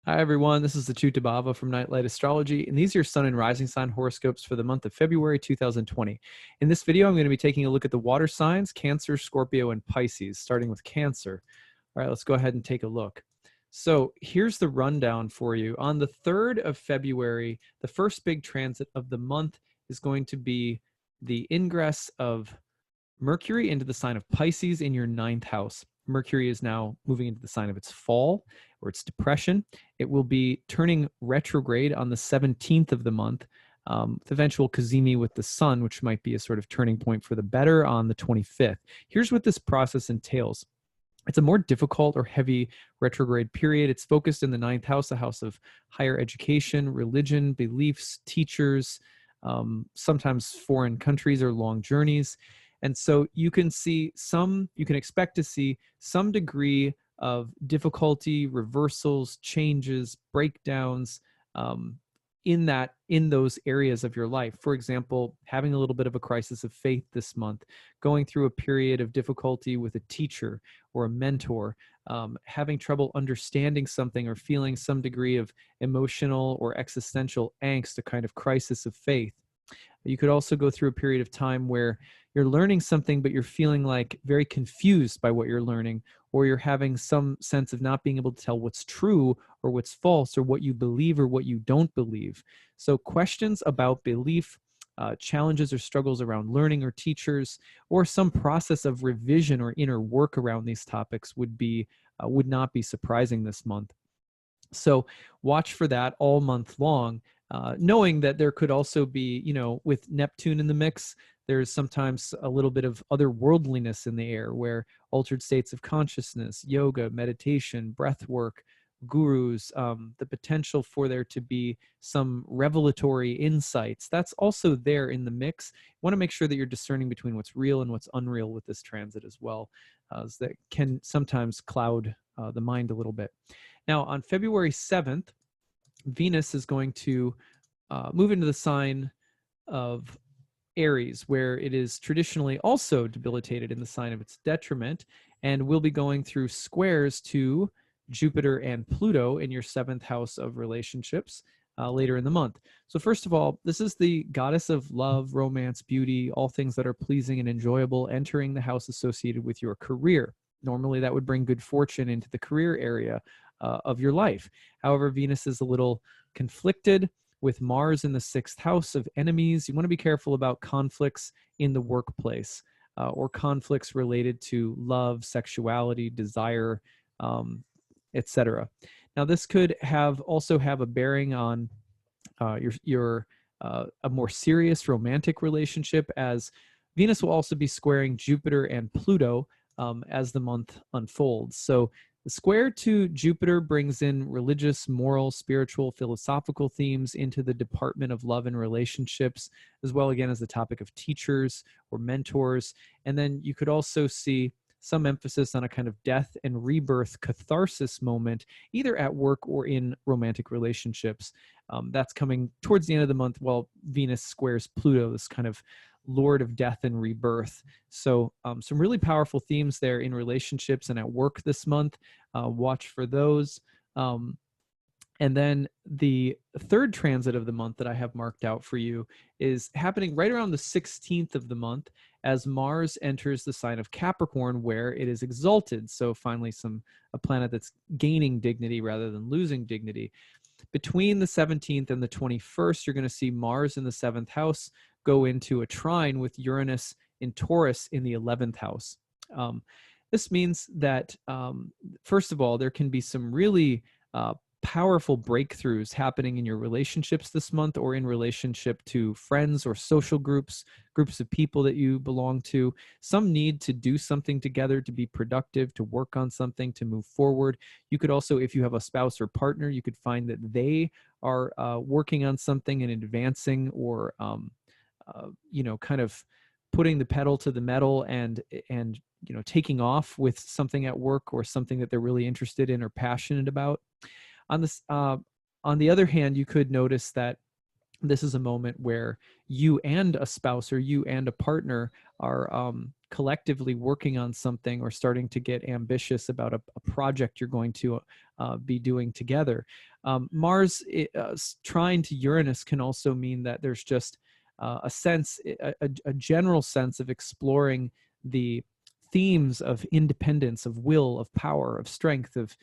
Hi, everyone. This is the acyuta-bhava from Nightlight Astrology, and these are your sun and rising sign horoscopes for the month of February 2020. In this video, I'm going to be taking a look at the water signs, Cancer, Scorpio, and Pisces, starting with Cancer. All right, let's go ahead and take a look. So here's the rundown for you. On the 3rd of February, the first big transit of the month is going to be the ingress of Mercury into the sign of Pisces in your 9th house. Mercury is now moving into the sign of its fall or its depression. It will be turning retrograde on the 17th of the month, with eventual cazimi with the sun, which might be a sort of turning point for the better on the 25th. Here's what this process entails. It's a more difficult or heavy retrograde period. It's focused in the 9th house, the house of higher education, religion, beliefs, teachers, sometimes foreign countries or long journeys. And so you can expect to see some degree of difficulty, reversals, changes, breakdowns, in those areas of your life. For example, having a little bit of a crisis of faith this month, going through a period of difficulty with a teacher or a mentor, having trouble understanding something or feeling some degree of emotional or existential angst, a kind of crisis of faith. You could also go through a period of time where you're learning something, but you're feeling like very confused by what you're learning, or you're having some sense of not being able to tell what's true or what's false, or what you believe or what you don't believe. So questions about belief, challenges or struggles around learning or teachers, or some process of revision or inner work around these topics would not be surprising this month. So watch for that all month long, knowing that there could also be, with Neptune in the mix, there's sometimes a little bit of otherworldliness in the air, where altered states of consciousness, yoga, meditation, breath work, gurus, the potential for there to be some revelatory insights, that's also there in the mix. You want to make sure that you're discerning between what's real and what's unreal with this transit as well, as that can sometimes cloud the mind a little bit. Now, on February 7th, Venus is going to move into the sign of Aries, where it is traditionally also debilitated in the sign of its detriment, and we'll be going through squares to Jupiter and Pluto in your 7th house of relationships later in the month. So first of all, this is the goddess of love, romance, beauty, all things that are pleasing and enjoyable, entering the house associated with your career. Normally, that would bring good fortune into the career area of your life. However, Venus is a little conflicted with Mars in the 6th house of enemies. You want to be careful about conflicts in the workplace, or conflicts related to love, sexuality, desire, etc. Now, this could also have a bearing on your a more serious romantic relationship, as Venus will also be squaring Jupiter and Pluto as the month unfolds. So the square to Jupiter brings in religious, moral, spiritual, philosophical themes into the department of love and relationships, as well, again, as the topic of teachers or mentors. And then you could also see some emphasis on a kind of death and rebirth catharsis moment, either at work or in romantic relationships. That's coming towards the end of the month, while Venus squares Pluto, this kind of Lord of death and rebirth. So some really powerful themes there in relationships and at work this month. Watch for those. And then the 3rd transit of the month that I have marked out for you is happening right around the 16th of the month, as Mars enters the sign of Capricorn, where it is exalted. So finally a planet that's gaining dignity rather than losing dignity. Between the 17th and the 21st, you're going to see Mars in the 7th house go into a trine with Uranus in Taurus in the 11th house. This means that, first of all, there can be some really powerful breakthroughs happening in your relationships this month, or in relationship to friends or social groups of people that you belong to. Some need to do something together, to be productive, to work on something, to move forward. You could also, if you have a spouse or partner, you could find that they are working on something and advancing, or kind of putting the pedal to the metal and taking off with something at work, or something that they're really interested in or passionate about. On the other hand, you could notice that this is a moment where you and a spouse or you and a partner are collectively working on something or starting to get ambitious about a project you're going to be doing together. Mars trine to Uranus can also mean that there's just a sense, a general sense of exploring the themes of independence, of will, of power, of strength, of,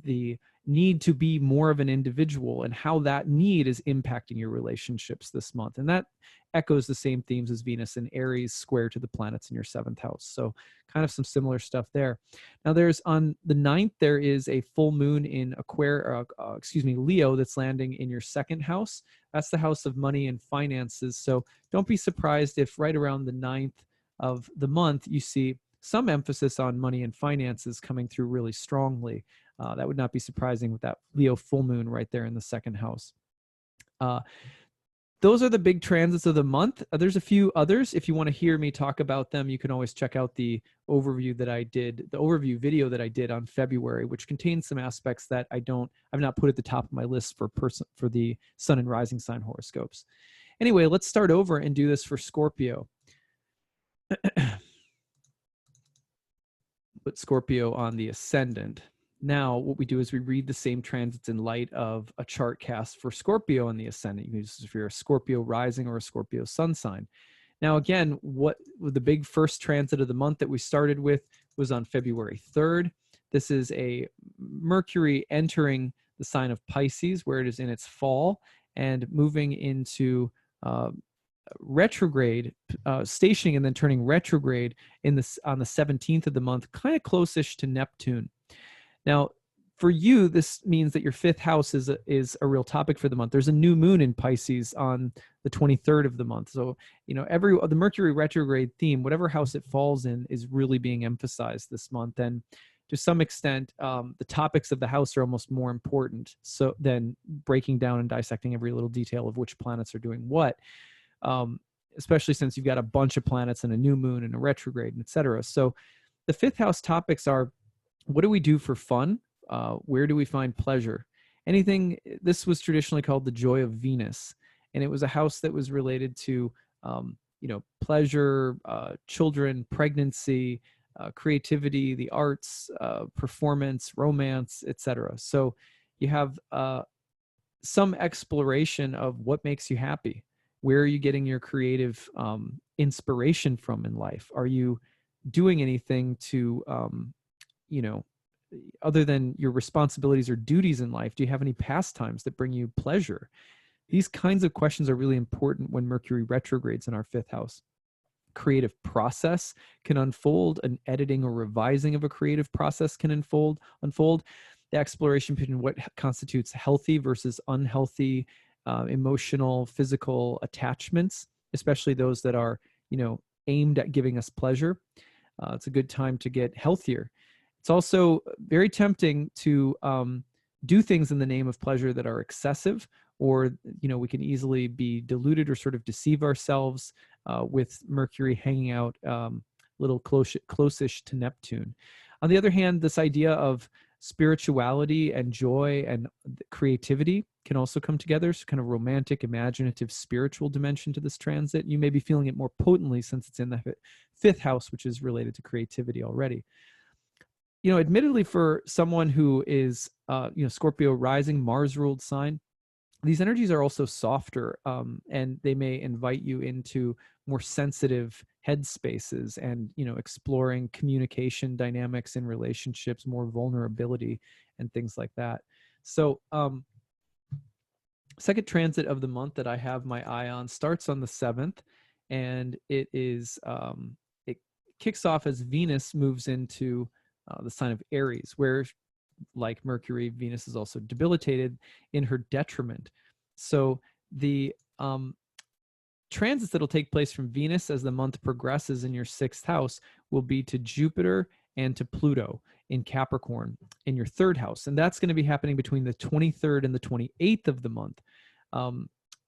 the need to be more of an individual, and how that need is impacting your relationships this month. And that echoes the same themes as Venus and Aries square to the planets in your 7th house. So kind of some similar stuff there. Now there's on the 9th, there is a full moon in Leo that's landing in your 2nd house. That's the house of money and finances. So don't be surprised if right around the 9th of the month, you see some emphasis on money and finances coming through really strongly. That would not be surprising with that Leo full moon right there in the 2nd house. Those are the big transits of the month. There's a few others. If you want to hear me talk about them, you can always check out the overview video that I did on February, which contains some aspects that I've not put at the top of my list for the sun and rising sign horoscopes. Anyway, let's start over and do this for Scorpio. Put Scorpio on the ascendant. Now, what we do is we read the same transits in light of a chart cast for Scorpio on the ascendant. You can use this if you're a Scorpio rising or a Scorpio sun sign. Now, again, what the big first transit of the month that we started with was on February 3rd. This is a Mercury entering the sign of Pisces, where it is in its fall and moving into retrograde, stationing and then turning retrograde on the 17th of the month, kind of close-ish to Neptune. Now, for you, this means that your 5th house is a real topic for the month. There's a new moon in Pisces on the 23rd of the month. So, the Mercury retrograde theme, whatever house it falls in, is really being emphasized this month. And to some extent, the topics of the house are almost more important than breaking down and dissecting every little detail of which planets are doing what, especially since you've got a bunch of planets and a new moon and a retrograde, and et cetera. So the 5th house topics are, what do we do for fun? Where do we find pleasure? This was traditionally called the joy of Venus. And it was a house that was related to, pleasure, children, pregnancy, creativity, the arts, performance, romance, etc. So you have some exploration of what makes you happy. Where are you getting your creative inspiration from in life? Are you doing anything to, other than your responsibilities or duties in life? Do you have any pastimes that bring you pleasure? These kinds of questions are really important when Mercury retrogrades in our 5th house. Creative process can unfold. An editing or revising of a creative process can unfold. The exploration between what constitutes healthy versus unhealthy emotional, physical attachments, especially those that are, aimed at giving us pleasure. It's a good time to get healthier. It's also very tempting to do things in the name of pleasure that are excessive, or, we can easily be deluded or sort of deceive ourselves with Mercury hanging out little close-ish to Neptune. On the other hand, this idea of spirituality and joy and creativity can also come together. So kind of romantic, imaginative, spiritual dimension to this transit. You may be feeling it more potently since it's in the 5th house, which is related to creativity already. Admittedly, for someone who is, Scorpio rising, Mars-ruled sign, these energies are also softer, and they may invite you into more sensitive headspaces and, exploring communication dynamics in relationships, more vulnerability and things like that. So, second transit of the month that I have my eye on starts on the 7th, and it kicks off as Venus moves into the sign of Aries, where, like Mercury, Venus is also debilitated in her detriment. So the transits that will take place from Venus as the month progresses in your 6th house will be to Jupiter and to Pluto in Capricorn in your 3rd house. And that's going to be happening between the 23rd and the 28th of the month.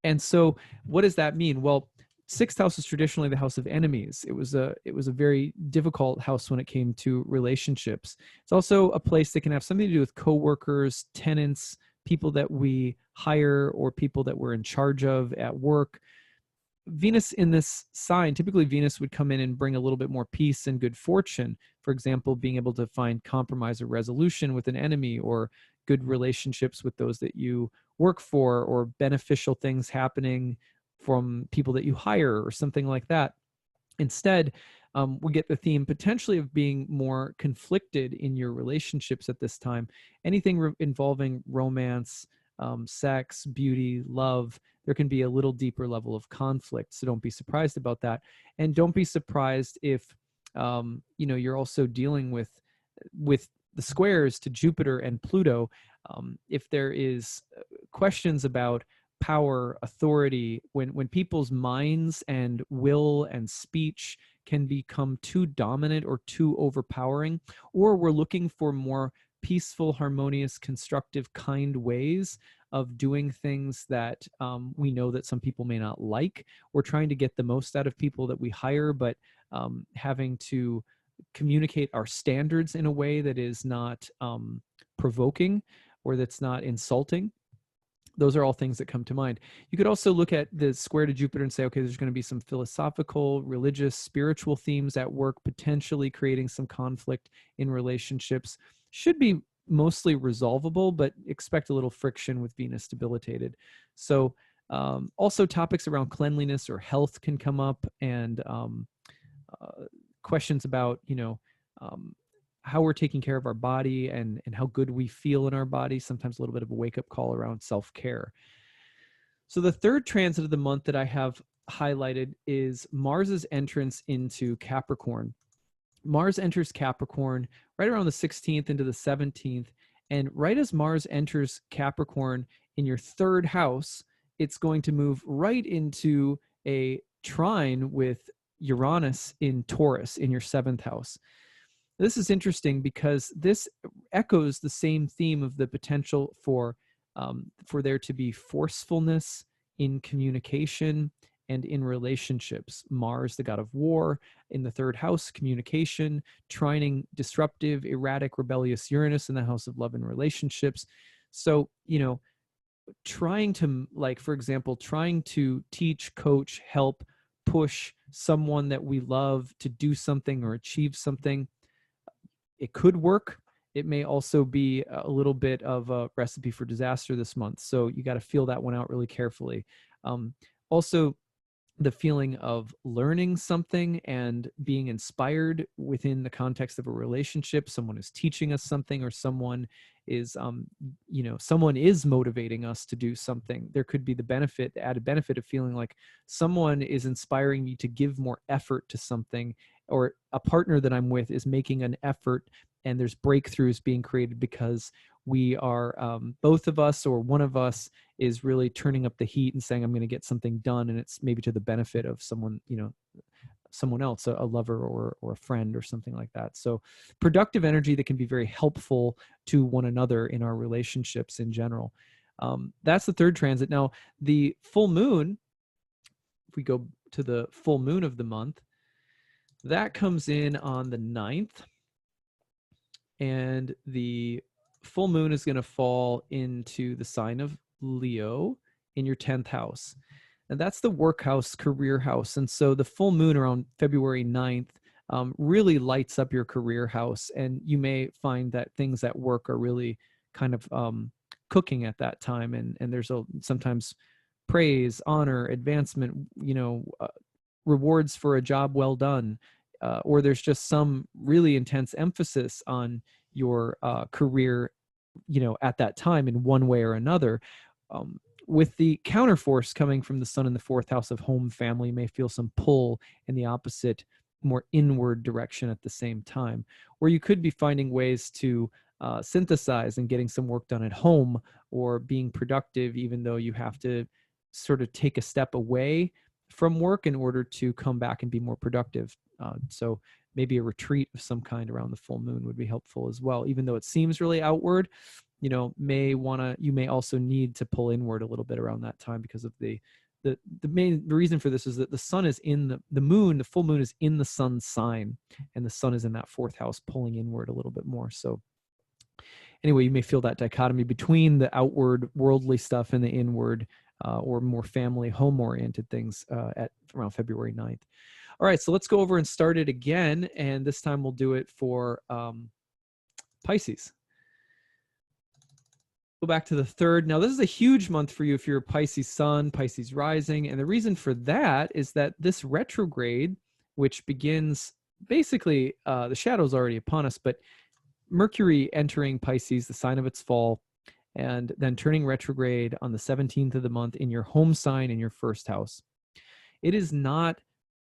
And so what does that mean? Well, 6th house is traditionally the house of enemies. It was a very difficult house when it came to relationships. It's also a place that can have something to do with coworkers, tenants, people that we hire, or people that we're in charge of at work. Venus in this sign, typically Venus would come in and bring a little bit more peace and good fortune. For example, being able to find compromise or resolution with an enemy, or good relationships with those that you work for, or beneficial things happening from people that you hire or something like that. Instead, we get the theme potentially of being more conflicted in your relationships at this time. Anything involving romance, sex, beauty, love, there can be a little deeper level of conflict. So don't be surprised about that. And don't be surprised if, you're also dealing with the squares to Jupiter and Pluto. If there is questions about power, authority, when people's minds and will and speech can become too dominant or too overpowering, or we're looking for more peaceful, harmonious, constructive, kind ways of doing things that we know that some people may not like. We're trying to get the most out of people that we hire, but having to communicate our standards in a way that is not provoking or that's not insulting. Those are all things that come to mind. You could also look at the square to Jupiter and say, okay, there's going to be some philosophical, religious, spiritual themes at work, potentially creating some conflict in relationships. Should be mostly resolvable, but expect a little friction with Venus debilitated. So also topics around cleanliness or health can come up, and questions about, how we're taking care of our body and how good we feel in our body. Sometimes a little bit of a wake-up call around self-care. So the third transit of the month that I have highlighted is Mars's entrance into Capricorn. Mars enters Capricorn right around the 16th into the 17th. And right as Mars enters Capricorn in your third house, it's going to move right into a trine with Uranus in Taurus in your seventh house. This is interesting because this echoes the same theme of the potential for there to be forcefulness in communication and in relationships. Mars, the god of war, in the third house, communication, trining disruptive, erratic, rebellious Uranus in the house of love and relationships. So, trying to, like, for example, trying to teach, coach, help, push someone that we love to do something or achieve something. It could work. It may also be a little bit of a recipe for disaster this month. So you got to feel that one out really carefully. Also, the feeling of learning something and being inspired within the context of a relationship. Someone is teaching us something, or someone is, someone is motivating us to do something. There could be the added benefit of feeling like someone is inspiring me to give more effort to something, or a partner that I'm with is making an effort, and there's breakthroughs being created because we are, both of us or one of us is really turning up the heat and saying, I'm going to get something done. And it's maybe to the benefit of someone, someone else, a lover or a friend or something like that. So productive energy that can be very helpful to one another in our relationships in general. That's the third transit. Now, the full moon, if we go to the full moon of the month, that comes in on the 9th. And the full moon is going to fall into the sign of Leo in your 10th house. And that's the work house, career house. And so the full moon around February 9th really lights up your career house. And you may find that things at work are really kind of cooking at that time. And there's sometimes praise, honor, advancement, rewards for a job well done. Or there's just some really intense emphasis on your career, at that time in one way or another. With the counterforce coming from the sun in the fourth house of home, family, may feel some pull in the opposite, more inward direction at the same time, where you could be finding ways to synthesize and getting some work done at home, or being productive, even though you have to sort of take a step away from work in order to come back and be more productive. So maybe a retreat of some kind around the full moon would be helpful as well. Even though it seems really outward, you may also need to pull inward a little bit around that time, because of the main reason for this is that the sun is in the full moon is in the sun's sign, and the sun is in that fourth house, pulling inward a little bit more. So anyway, you may feel that dichotomy between the outward worldly stuff and the inward or more family, home-oriented things at around February 9th. All right, so let's go over and start it again, and this time we'll do it for Pisces. Go back to the 3rd. Now, this is a huge month for you if you're a Pisces sun, Pisces rising, and the reason for that is that this retrograde, which begins basically, the shadow's already upon us, but Mercury entering Pisces, the sign of its fall, and then turning retrograde on the 17th of the month in your home sign in your first house. It is not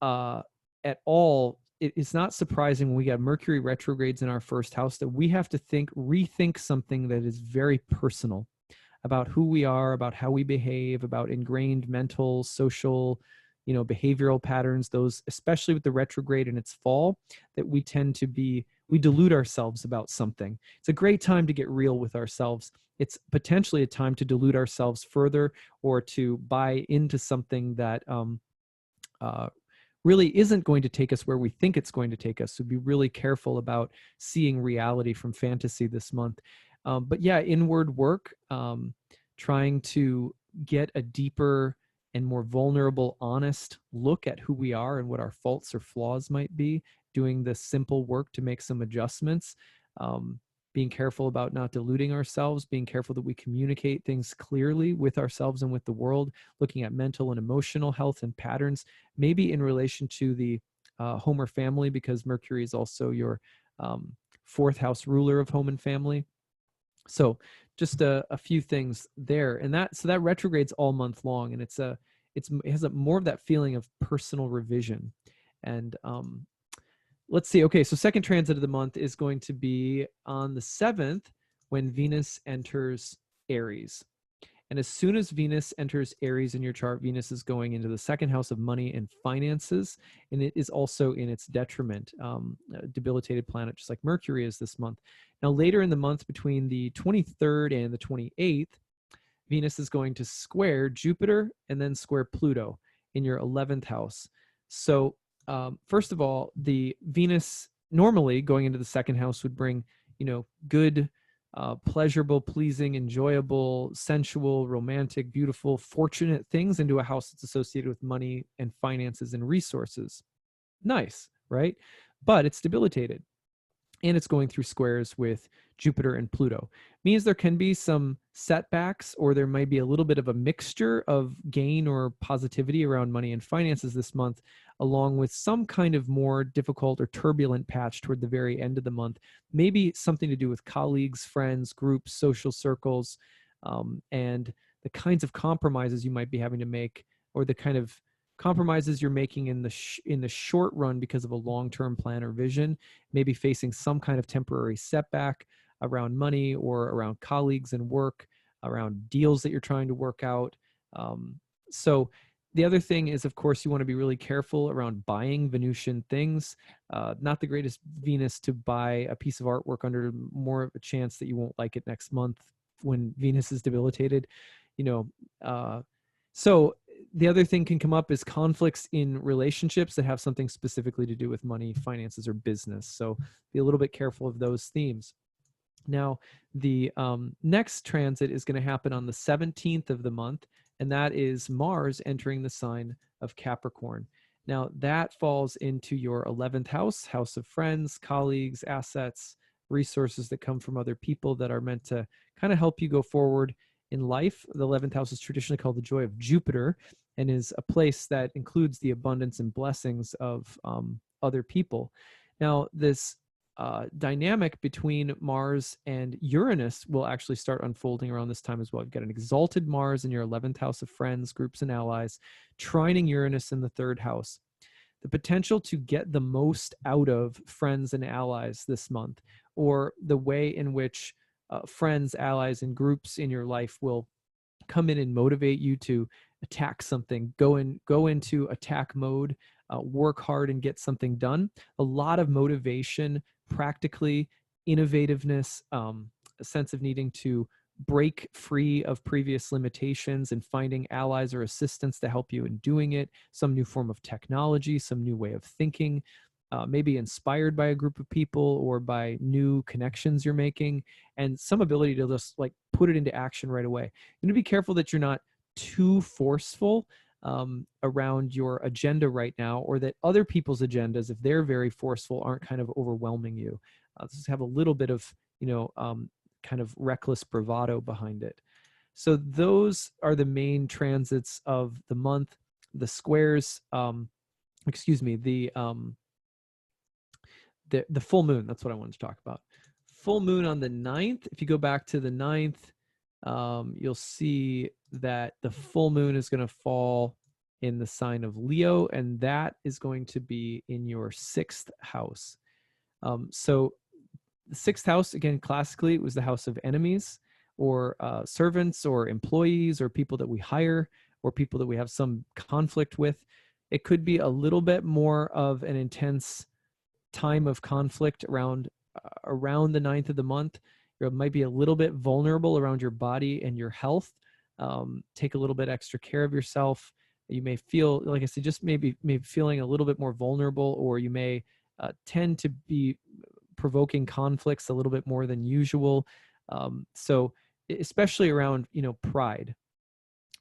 at all, it is not surprising when we got Mercury retrogrades in our first house that we have to rethink something that is very personal about who we are, about how we behave, about ingrained mental, social, behavioral patterns, those, especially with the retrograde in its fall, that we delude ourselves about something. It's a great time to get real with ourselves. It's potentially a time to delude ourselves further or to buy into something that really isn't going to take us where we think it's going to take us. So be really careful about seeing reality from fantasy this month. But yeah, inward work, trying to get a deeper and more vulnerable, honest look at who we are and what our faults or flaws might be, doing the simple work to make some adjustments, being careful about not deluding ourselves, being careful that we communicate things clearly with ourselves and with the world, looking at mental and emotional health and patterns, maybe in relation to the home or family, because Mercury is also your 4th house ruler of home and family. So just a few things there. And that retrogrades all month long, and it has more of that feeling of personal revision. And let's see. Okay, so second transit of the month is going to be on the 7th when Venus enters Aries. And as soon as Venus enters Aries in your chart, Venus is going into the 2nd house of money and finances, and it is also in its detriment, a debilitated planet, just like Mercury is this month. Now, later in the month, between the 23rd and the 28th, Venus is going to square Jupiter and then square Pluto in your 11th house. So first of all, the Venus normally going into the 2nd house would bring, good, pleasurable, pleasing, enjoyable, sensual, romantic, beautiful, fortunate things into a house that's associated with money and finances and resources. Nice, right? But it's debilitated. And it's going through squares with Jupiter and Pluto. Means there can be some setbacks, or there might be a little bit of a mixture of gain or positivity around money and finances this month, along with some kind of more difficult or turbulent patch toward the very end of the month. Maybe something to do with colleagues, friends, groups, social circles, and the kinds of compromises you might be having to make, or the kind of compromises you're making in the short run because of a long-term plan or vision, maybe facing some kind of temporary setback around money or around colleagues and work, around deals that you're trying to work out. So the other thing is, of course, you want to be really careful around buying Venusian things. Not the greatest Venus to buy a piece of artwork under, more of a chance that you won't like it next month when Venus is debilitated, so the other thing can come up is conflicts in relationships that have something specifically to do with money, finances, or business. So be a little bit careful of those themes. Now, the next transit is going to happen on the 17th of the month, and that is Mars entering the sign of Capricorn. Now, that falls into your 11th house, house of friends, colleagues, assets, resources that come from other people that are meant to kind of help you go forward in life. The 11th house is traditionally called the joy of Jupiter, and is a place that includes the abundance and blessings of other people. Now, this dynamic between Mars and Uranus will actually start unfolding around this time as well. You've got an exalted Mars in your 11th house of friends, groups, and allies, trining Uranus in the 3rd house. The potential to get the most out of friends and allies this month, or the way in which friends, allies, and groups in your life will come in and motivate you to attack something, go into attack mode, work hard and get something done. A lot of motivation, practically, innovativeness, a sense of needing to break free of previous limitations and finding allies or assistants to help you in doing it, some new form of technology, some new way of thinking, maybe inspired by a group of people or by new connections you're making, and some ability to just like put it into action right away. You need to be careful that you're not too forceful around your agenda right now, or that other people's agendas, if they're very forceful, aren't kind of overwhelming you. Just have a little bit of, kind of reckless bravado behind it. So those are the main transits of the month. The squares, the full moon, that's what I wanted to talk about. Full moon on the 9th. If you go back to the 9th, you'll see that the full moon is going to fall in the sign of Leo, and that is going to be in your 6th house. So the 6th house, again, classically, it was the house of enemies, or servants, or employees, or people that we hire, or people that we have some conflict with. It could be a little bit more of an intense time of conflict around the 9th of the month. You might be a little bit vulnerable around your body and your health. Take a little bit extra care of yourself. You may feel, like I said, just maybe feeling a little bit more vulnerable, or you may tend to be provoking conflicts a little bit more than usual. So especially around, pride,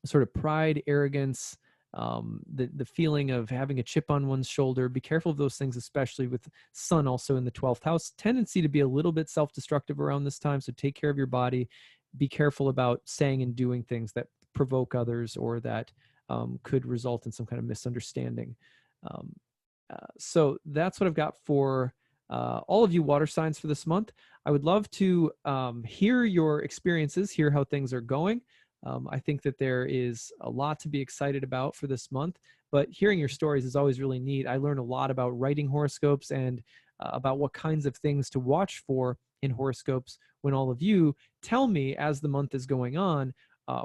sort of pride, arrogance, the feeling of having a chip on one's shoulder. Be careful of those things, especially with Sun also in the 12th house. Tendency to be a little bit self-destructive around this time, so take care of your body. Be careful about saying and doing things that provoke others, or that could result in some kind of misunderstanding. So that's what I've got for all of you water signs for this month. I would love to hear your experiences, hear how things are going. I think that there is a lot to be excited about for this month, but hearing your stories is always really neat. I learn a lot about writing horoscopes, and about what kinds of things to watch for in horoscopes when all of you tell me as the month is going on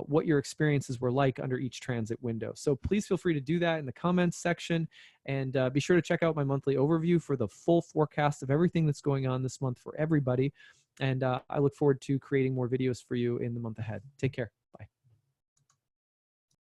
what your experiences were like under each transit window. So please feel free to do that in the comments section, and be sure to check out my monthly overview for the full forecast of everything that's going on this month for everybody. And I look forward to creating more videos for you in the month ahead. Take care.